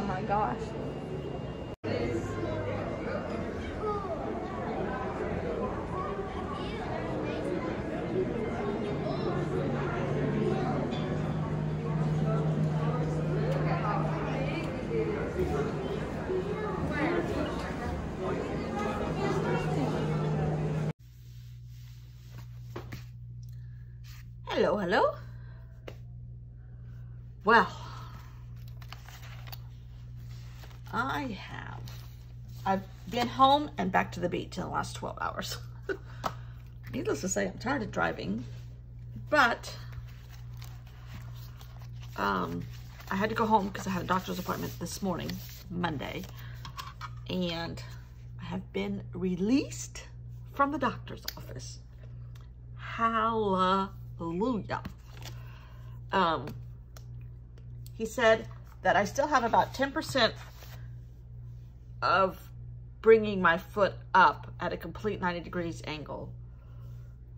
my gosh. Hello, hello. Well, I've been home and back to the beach in the last 12 hours. Needless to say, I'm tired of driving, but I had to go home because I had a doctor's appointment this morning, Monday, and I have been released from the doctor's office. Hallelujah. He said that I still have about 10% of bringing my foot up at a complete 90 degrees angle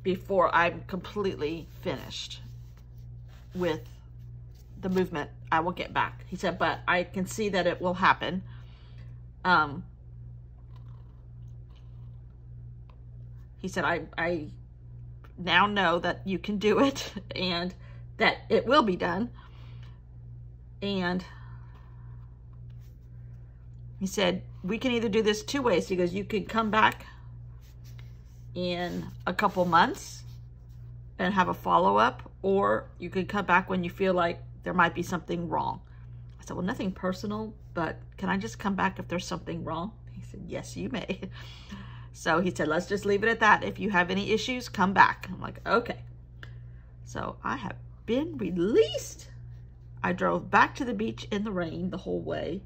before I'm completely finished with the movement. I will get back. He said, but I can see that it will happen. He said, I now know that you can do it and that it will be done. And he said, we can either do this two ways. He goes, you could come back in a couple months and have a follow-up, or you could come back when you feel like there might be something wrong. I said, well, nothing personal, but can I just come back if there's something wrong? He said, yes, you may. So he said, let's just leave it at that. If you have any issues, come back. I'm like, okay. So I have been released. I drove back to the beach in the rain the whole way.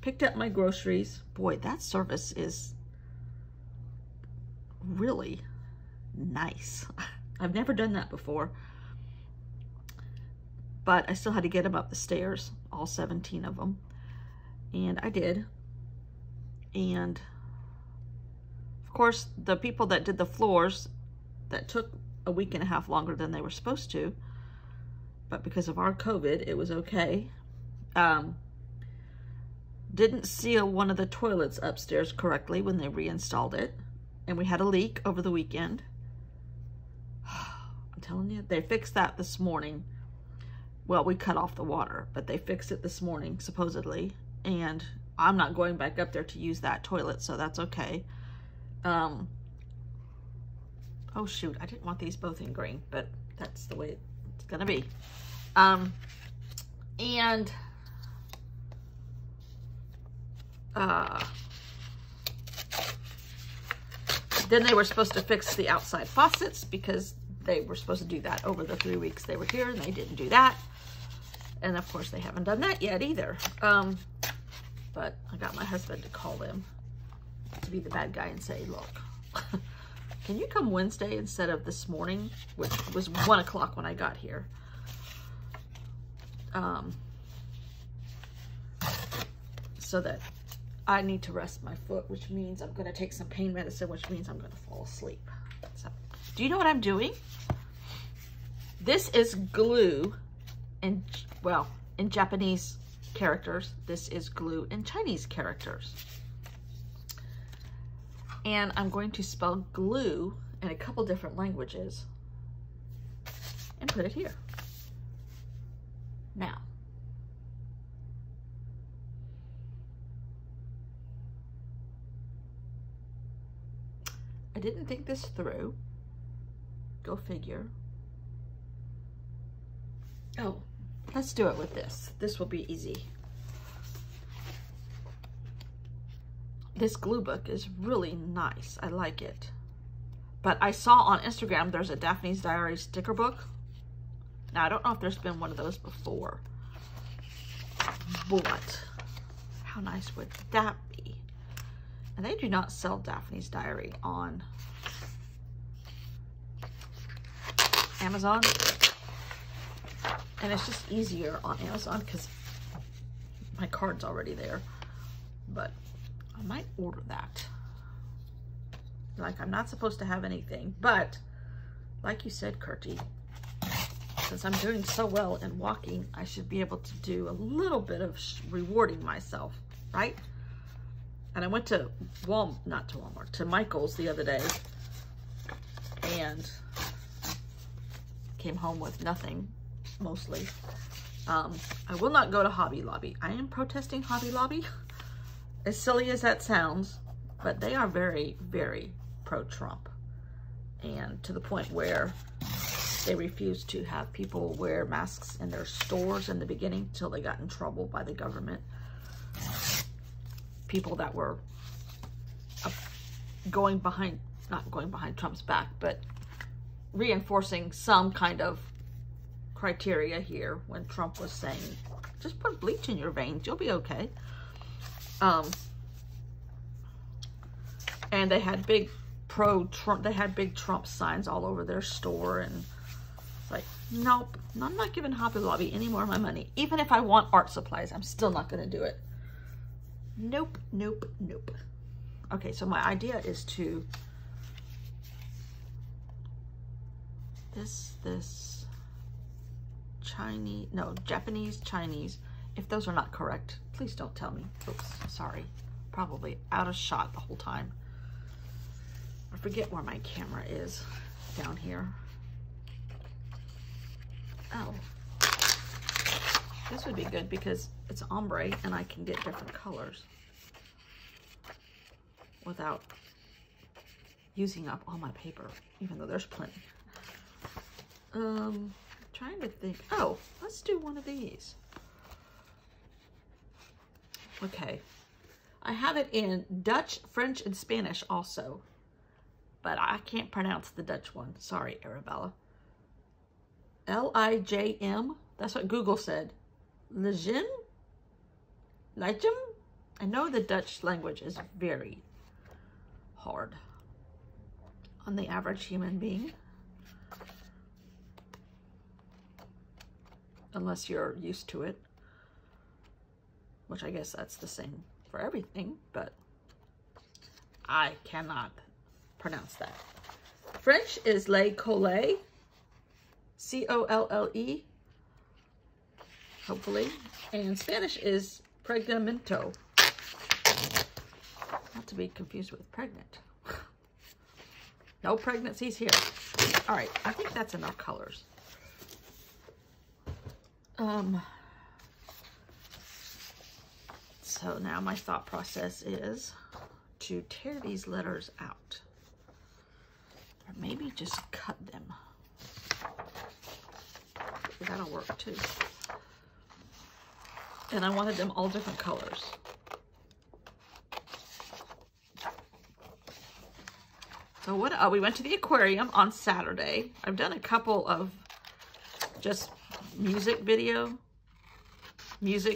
Picked up my groceries. Boy, that service is really nice. I've never done that before. But I still had to get them up the stairs, all 17 of them. And I did. And of course, the people that did the floors, that took a week and a half longer than they were supposed to, but because of our COVID, it was okay. Didn't seal one of the toilets upstairs correctly when they reinstalled it. And we had a leak over the weekend. I'm telling you, they fixed that this morning. Well, we cut off the water, but they fixed it this morning, supposedly. And I'm not going back up there to use that toilet, so that's okay. Oh shoot, I didn't want these both in green, but that's the way it's gonna be. Then they were supposed to fix the outside faucets because they were supposed to do that over the 3 weeks they were here, and they didn't do that. And of course, they haven't done that yet either. But I got my husband to call them to be the bad guy and say, look, can you come Wednesday instead of this morning, which was 1 o'clock when I got here? So that I need to rest my foot, which means I'm going to take some pain medicine, which means I'm going to fall asleep. So, do you know what I'm doing? This is glue, and well, in Japanese characters. This is glue in Chinese characters. And I'm going to spell glue in a couple different languages and put it here. Now, I didn't think this through. Go figure. Oh, let's do it with this. This will be easy. This glue book is really nice. I like it. But I saw on Instagram there's a Daphne's Diary sticker book. Now, I don't know if there's been one of those before. But how nice would that be? And they do not sell Daphne's Diary on Amazon. And it's just easier on Amazon because my card's already there. But I might order that. Like, I'm not supposed to have anything, but like you said, Kurtie, since I'm doing so well in walking, I should be able to do a little bit of rewarding myself, right? And I went to to Michael's the other day and came home with nothing, mostly. I will not go to Hobby Lobby. I am protesting Hobby Lobby, as silly as that sounds, but they are very, very pro-Trump, and to the point where they refused to have people wear masks in their stores in the beginning till they got in trouble by the government. People that were not going behind Trump's back, but reinforcing some kind of criteria here when Trump was saying, just put bleach in your veins, you'll be okay. And they had big pro-Trump, they had big Trump signs all over their store, and like, nope, I'm not giving Hobby Lobby any more of my money. Even if I want art supplies, I'm still not going to do it. Nope, nope, nope. Okay, so my idea is to this Chinese, no, Japanese, Chinese. If those are not correct, please don't tell me. Oops, sorry. Probably out of shot the whole time. I forget where my camera is down here. Oh, this would be good because it's ombre and I can get different colors without using up all my paper, even though there's plenty. Trying to think. Oh, let's do one of these. Okay. I have it in Dutch, French, and Spanish also, but I can't pronounce the Dutch one. Sorry, Arabella. L-I-J-M. That's what Google said. Lijm? Lijm? I know the Dutch language is very hard on the average human being, unless you're used to it, which I guess that's the same for everything, but I cannot pronounce that. French is Le Collage, C-O-L-L-E, hopefully, and Spanish is Pregnamento, not to be confused with pregnant. No pregnancies here. All right, I think that's enough colors. So now my thought process is to tear these letters out, or maybe just cut them. That'll work too. And I wanted them all different colors. So what? We went to the aquarium on Saturday. I've done a couple of just music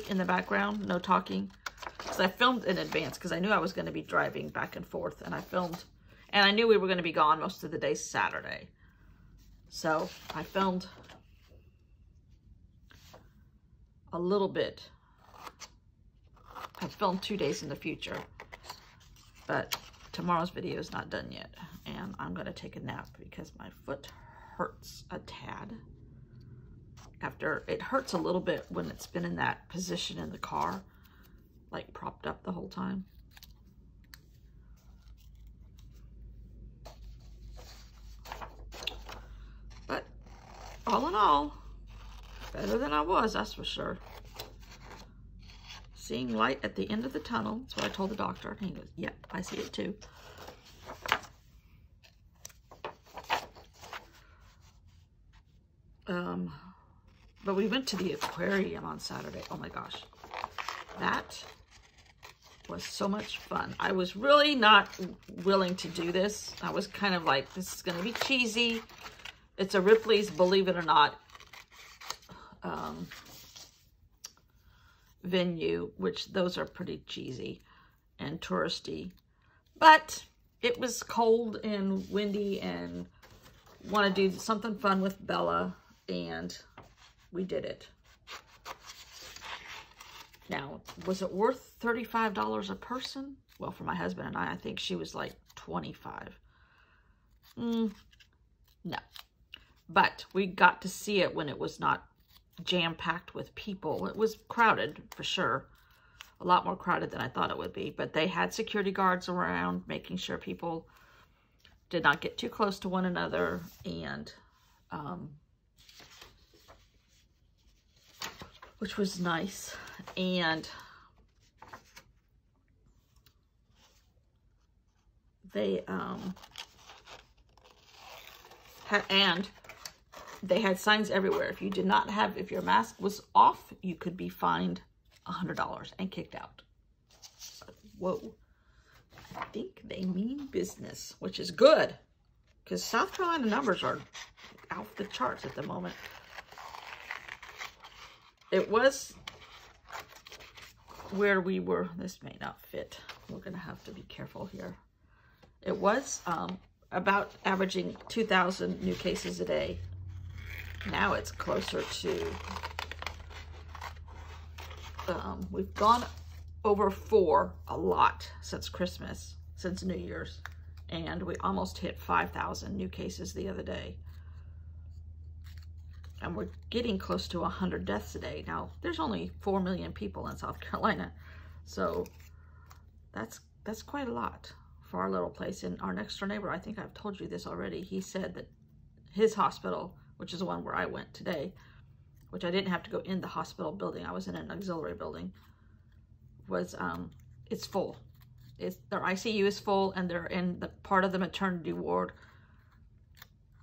in the background, no talking. Because I filmed in advance because I knew I was going to be driving back and forth, and I filmed, and I knew we were going to be gone most of the day Saturday. So I filmed a little bit. I filmed 2 days in the future, but tomorrow's video is not done yet, and I'm going to take a nap because my foot hurts a tad. After, it hurts a little bit when it's been in that position in the car, like propped up the whole time. But all in all, better than I was, that's for sure. Seeing light at the end of the tunnel, that's what I told the doctor. And he goes, yep, I see it too. But we went to the aquarium on Saturday. Oh my gosh. That was so much fun. I was really not willing to do this. I was kind of like, this is going to be cheesy. It's a Ripley's, believe it or not, venue, which those are pretty cheesy and touristy. But it was cold and windy and want to do something fun with Bella, and we did it. Now, was it worth $35 a person? Well, for my husband and I think she was like $25. No. but we got to see it when it was not jam-packed with people. It was crowded for sure. A lot more crowded than I thought it would be, but they had security guards around making sure people did not get too close to one another, and which was nice. And they they had signs everywhere. If you did not have, if your mask was off, you could be fined $100 and kicked out. Whoa. I think they mean business, which is good, because South Carolina numbers are off the charts at the moment. It was where we were. This may not fit. We're going to have to be careful here. It was about averaging 2,000 new cases a day. Now it's closer to, we've gone over 4 a lot since Christmas, since New Year's, and we almost hit 5,000 new cases the other day. And we're getting close to 100 deaths a day. Now, there's only 4 million people in South Carolina, so that's quite a lot for our little place. And our next door neighbor, I think I've told you this already, he said that his hospital, which is the one where I went today, which I didn't have to go in the hospital building, I was in an auxiliary building, was it's full. Their ICU is full, and they're in the part of the maternity ward,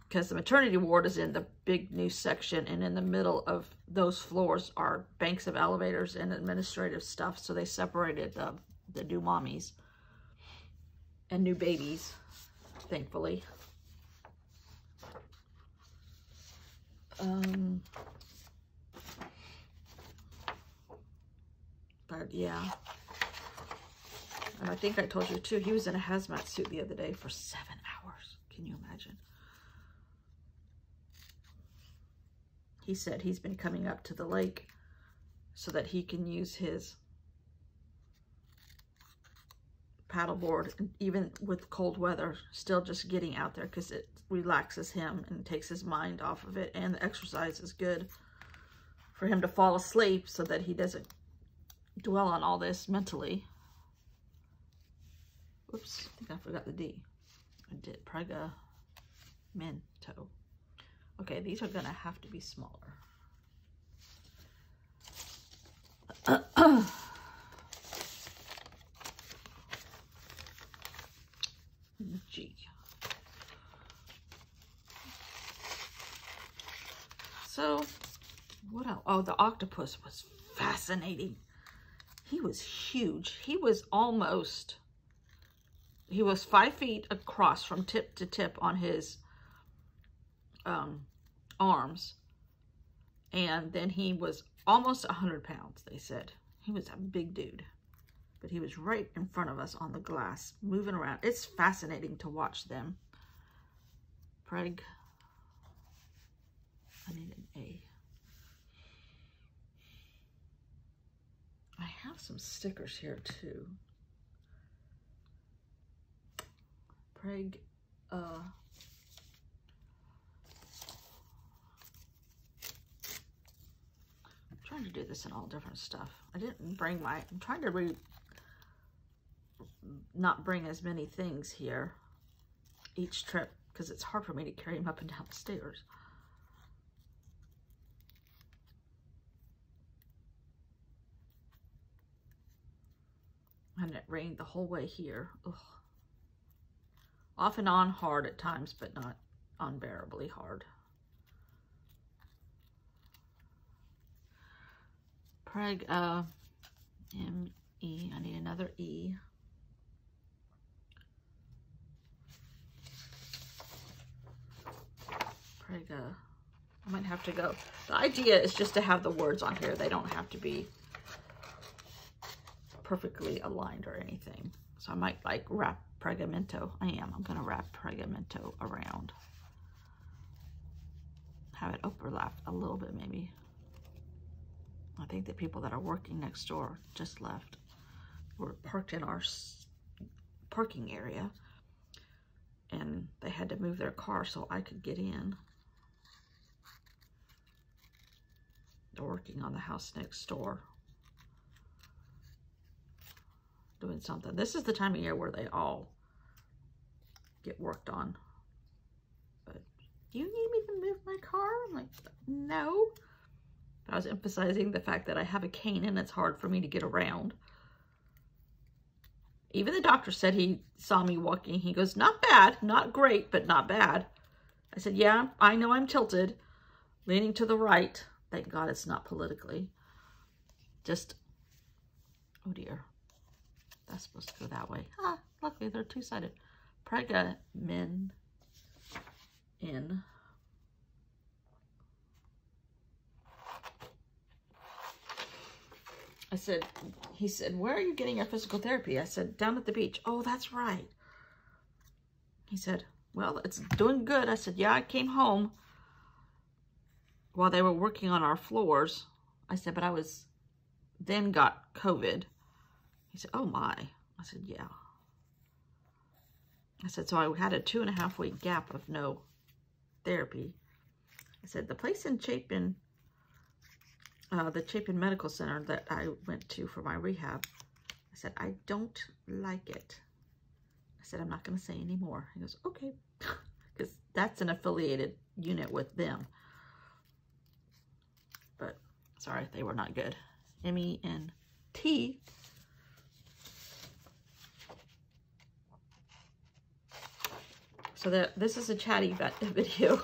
because the maternity ward is in the big new section, and in the middle of those floors are banks of elevators and administrative stuff. So they separated the new mommies and new babies, thankfully. But yeah, and I think I told you too, he was in a hazmat suit the other day for 7 hours. Can you imagine? He said he's been coming up to the lake so that he can use his paddleboard, even with cold weather, still just getting out there, because it relaxes him and takes his mind off of it. And the exercise is good for him to fall asleep so that he doesn't dwell on all this mentally. Oops, I think I forgot the D. I did. Pregamento. Okay, these are gonna have to be smaller. G. So, what else? Oh, the octopus was fascinating. He was huge. He was 5 feet across from tip to tip on his arms, and then he was almost 100 pounds, they said. He was a big dude, but he was right in front of us on the glass, moving around. It's fascinating to watch them. Preg, I need an A. I have some stickers here too. Preg, trying to do this in all different stuff. I didn't bring I'm trying to not bring as many things here each trip, because it's hard for me to carry them up and down the stairs. And it rained the whole way here. Ugh. Off and on hard at times, but not unbearably hard. Preg, M-E, I need another E. Preg, I might have to go. The idea is just to have the words on here. They don't have to be perfectly aligned or anything. So I might like wrap Pregamento. I'm going to wrap Pregamento around. Have it overlap a little bit maybe. I think the people that are working next door just left. We're parked in our parking area, and they had to move their car so I could get in. They're working on the house next door. Doing something. This is the time of year where they all get worked on. But, do you need me to move my car? I'm like, no. I was emphasizing the fact that I have a cane and it's hard for me to get around. Even the doctor said he saw me walking. He goes, not bad, not great, but not bad. I said, yeah, I know I'm tilted, leaning to the right. Thank God it's not politically. Just, oh dear. That's supposed to go that way. Ah, luckily they're two-sided. Prega men in. I said, he said, where are you getting your physical therapy? I said, down at the beach. Oh, that's right. He said, well, it's doing good. I said, yeah, I came home while they were working on our floors. I said, but I was, then got COVID. He said, oh my. I said, yeah. I said, so I had a 2.5 week gap of no therapy. I said, the place in Chapin, the Chapin Medical Center that I went to for my rehab, I said, I don't like it. I said, I'm not going to say any more. He goes, okay. Because that's an affiliated unit with them. But, sorry, they were not good. M-E-N-T. So this is a chatty video.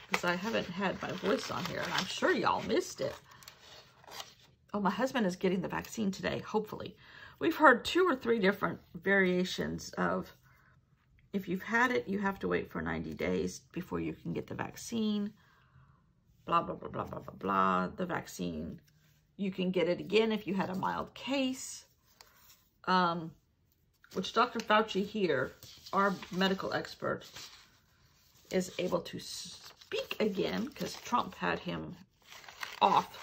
Because I haven't had my voice on here, and I'm sure y'all missed it. Oh, my husband is getting the vaccine today, hopefully. We've heard 2 or 3 different variations of, if you've had it, you have to wait for 90 days before you can get the vaccine. Blah, blah, blah, blah, blah, blah, blah. The vaccine, you can get it again if you had a mild case. Which Dr. Fauci here, our medical expert, is able to speak again because Trump had him off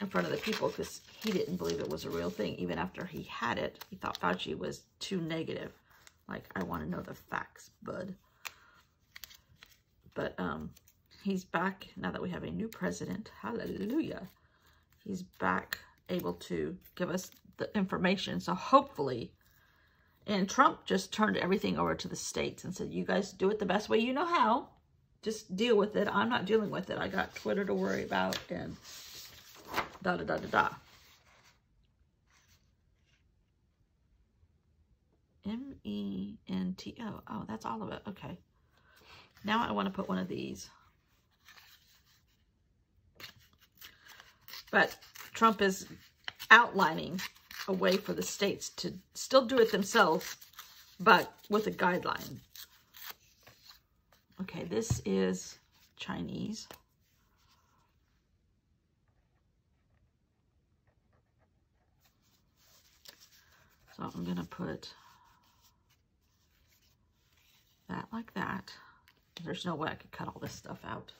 in front of the people because he didn't believe it was a real thing. Even after he had it, he thought Fauci was too negative. Like, I want to know the facts, bud. But he's back now that we have a new president. Hallelujah. He's back able to give us the information. So hopefully, and Trump just turned everything over to the states and said, you guys do it the best way you know how. Just deal with it. I'm not dealing with it. I got Twitter to worry about and da-da-da-da-da. M-E-N-T-O. Oh, that's all of it. Okay. Now I want to put one of these. But Trump is outlining a way for the states to still do it themselves, but with a guideline. Okay, this is Chinese. So I'm going to put that like that. There's no way I could cut all this stuff out.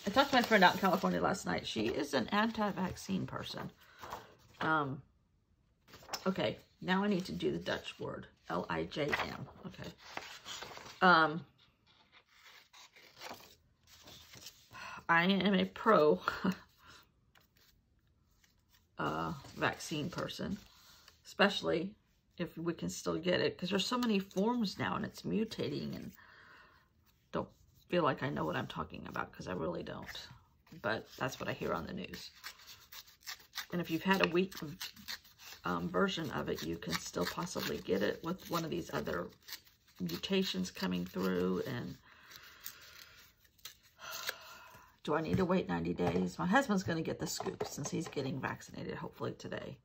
I talked to my friend out in California last night. She is an anti-vaccine person. Okay, now I need to do the Dutch word. L-I-J-M. Okay. I am a pro vaccine person, especially if we can still get it, because there's so many forms now and it's mutating, and don't feel like I know what I'm talking about because I really don't, but that's what I hear on the news. And if you've had a weak version of it, you can still possibly get it with one of these other mutations coming through. And do I need to wait 90 days? My husband's going to get the scoop since he's getting vaccinated, hopefully today.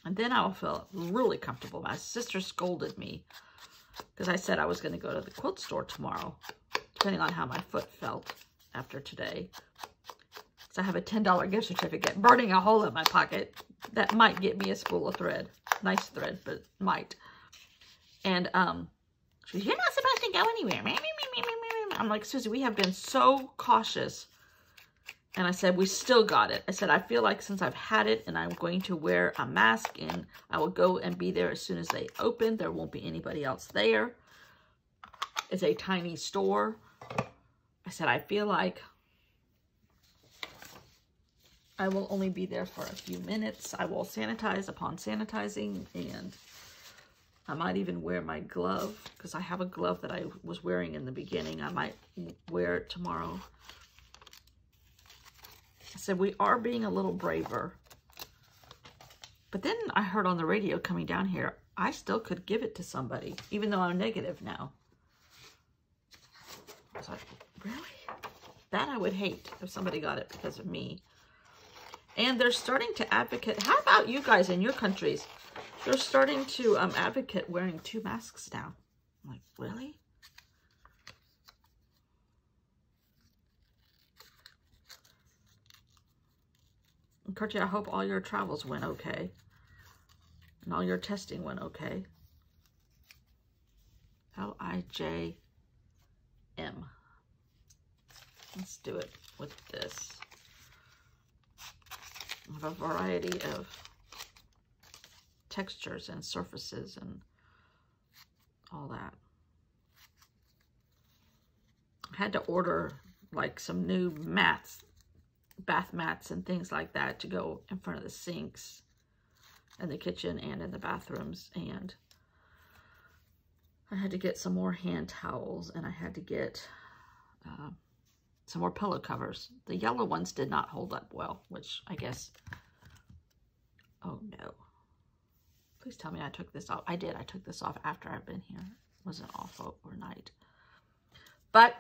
And then I'll feel really comfortable. My sister scolded me because I said I was going to go to the quilt store tomorrow, depending on how my foot felt after today. So I have a $10 gift certificate burning a hole in my pocket that might get me a spool of thread. Nice thread, but might. And she goes, you're not supposed to go anywhere. I'm like, Susie, we have been so cautious. And I said, we still got it. I said, I feel like since I've had it and I'm going to wear a mask and I will go and be there as soon as they open, there won't be anybody else there. It's a tiny store. I said, I feel like I will only be there for a few minutes. I will sanitize upon sanitizing, and I might even wear my glove, because I have a glove that I was wearing in the beginning. I might wear it tomorrow. I said, we are being a little braver. But then I heard on the radio coming down here, I still could give it to somebody, even though I'm negative now. I was like, really? That I would hate if somebody got it because of me. And they're starting to advocate. How about you guys in your countries? They're starting to advocate wearing 2 masks now. I'm like, really? And Kurtie, I hope all your travels went okay. And all your testing went okay. L-I-J-M. Let's do it with this. I have a variety of textures and surfaces and all that. I had to order like some new mats, bath mats and things like that to go in front of the sinks in the kitchen and in the bathrooms. And I had to get some more hand towels, and I had to get some more pillow covers. The yellow ones did not hold up well, which I guess, oh no. Please tell me I took this off. I did. I took this off after I've been here. It wasn't off overnight. But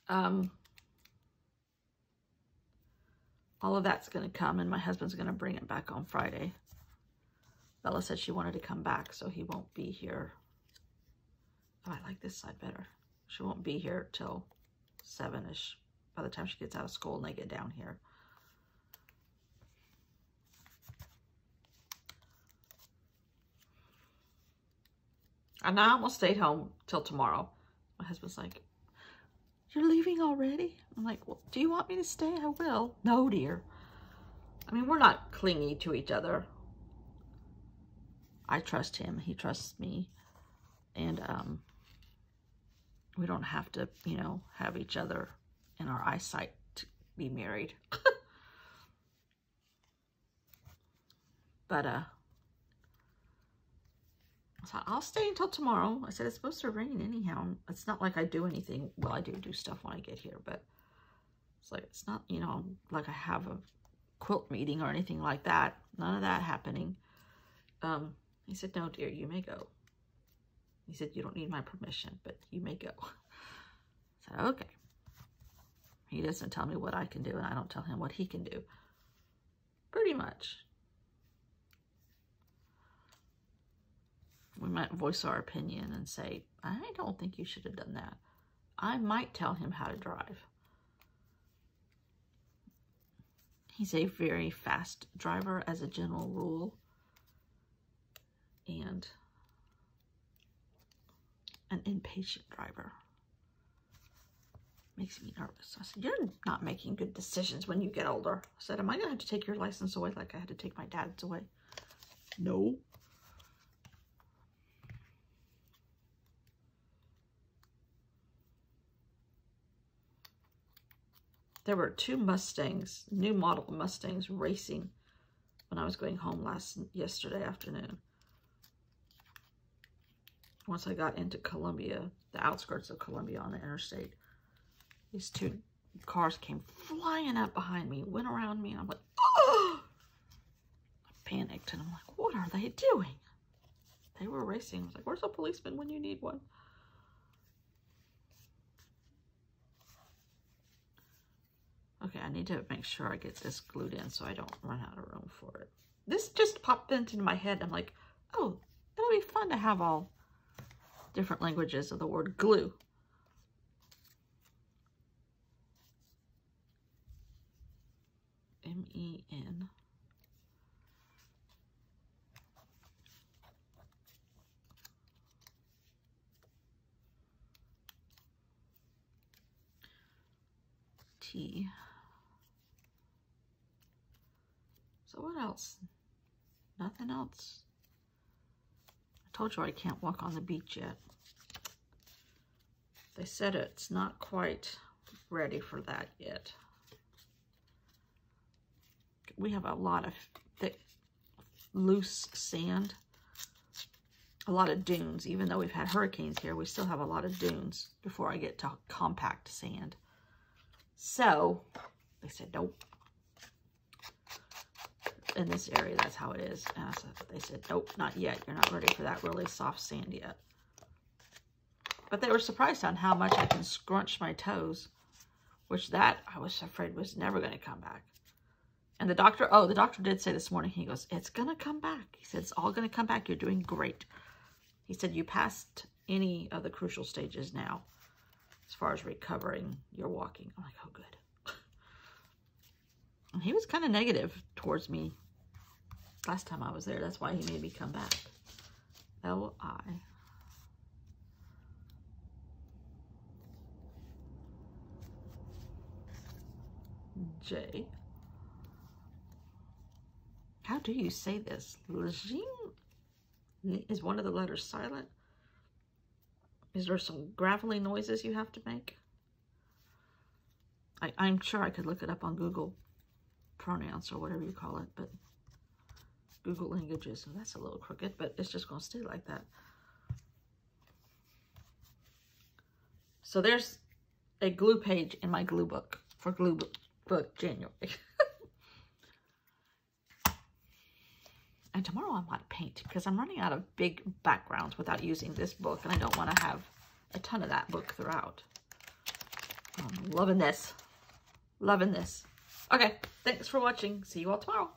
all of that's going to come, and my husband's going to bring it back on Friday. Bella said she wanted to come back, so he won't be here. Oh, I like this side better. She won't be here till 7-ish by the time she gets out of school and they get down here. And I almost stayed home till tomorrow. My husband's like, you're leaving already? I'm like, well, do you want me to stay? I will. No, dear. I mean, we're not clingy to each other. I trust him. He trusts me. And we don't have to, you know, have each other in our eyesight to be married. But so I'll stay until tomorrow. I said it's supposed to rain anyhow. It's not like I do anything. Well, I do stuff when I get here, but it's like, it's not, you know, like I have a quilt meeting or anything like that. None of that happening. He said, no, dear, you may go. He said, you don't need my permission, but you may go. I said, okay. He doesn't tell me what I can do, and I don't tell him what he can do. Pretty much. We might voice our opinion and say, I don't think you should have done that. I might tell him how to drive. He's a very fast driver as a general rule. And an impatient driver. Makes me nervous. I said, you're not making good decisions when you get older. I said, am I going to have to take your license away like I had to take my dad's away? No. There were 2 Mustangs, new model Mustangs, racing when I was going home yesterday afternoon. Once I got into Columbia, the outskirts of Columbia on the interstate, these 2 cars came flying up behind me, went around me, and I'm like, oh! I panicked, and I'm like, what are they doing? They were racing. I was like, where's a policeman when you need one? Okay, I need to make sure I get this glued in so I don't run out of room for it. This just popped into my head. I'm like, oh, it'll be fun to have all different languages of the word glue. M-E-N. T. So what else? Nothing else. I told you I can't walk on the beach yet. They said it's not quite ready for that yet. We have a lot of thick, loose sand. A lot of dunes. Even though we've had hurricanes here, we still have a lot of dunes before I get to compact sand. So, they said, nope. In this area, that's how it is. And they said, nope, not yet. You're not ready for that really soft sand yet. But they were surprised on how much I can scrunch my toes, which that I was afraid was never going to come back. And the doctor did say this morning, he goes, it's going to come back. He said, it's all going to come back. You're doing great. He said, you passed any of the crucial stages now as far as recovering your walking. I'm like, oh, good. And he was kind of negative towards me last time I was there. That's why he made me come back. L-I-J. How do you say this? Lajing? Is one of the letters silent? Is there some gravelly noises you have to make? I'm sure I could look it up on Google pronouns or whatever you call it, but Google languages, so that's a little crooked, but it's just going to stay like that. So there's a glue page in my glue book for glue book January. And tomorrow I want to paint because I'm running out of big backgrounds without using this book, and I don't want to have a ton of that book throughout. I'm loving this. Loving this. Okay, thanks for watching. See you all tomorrow.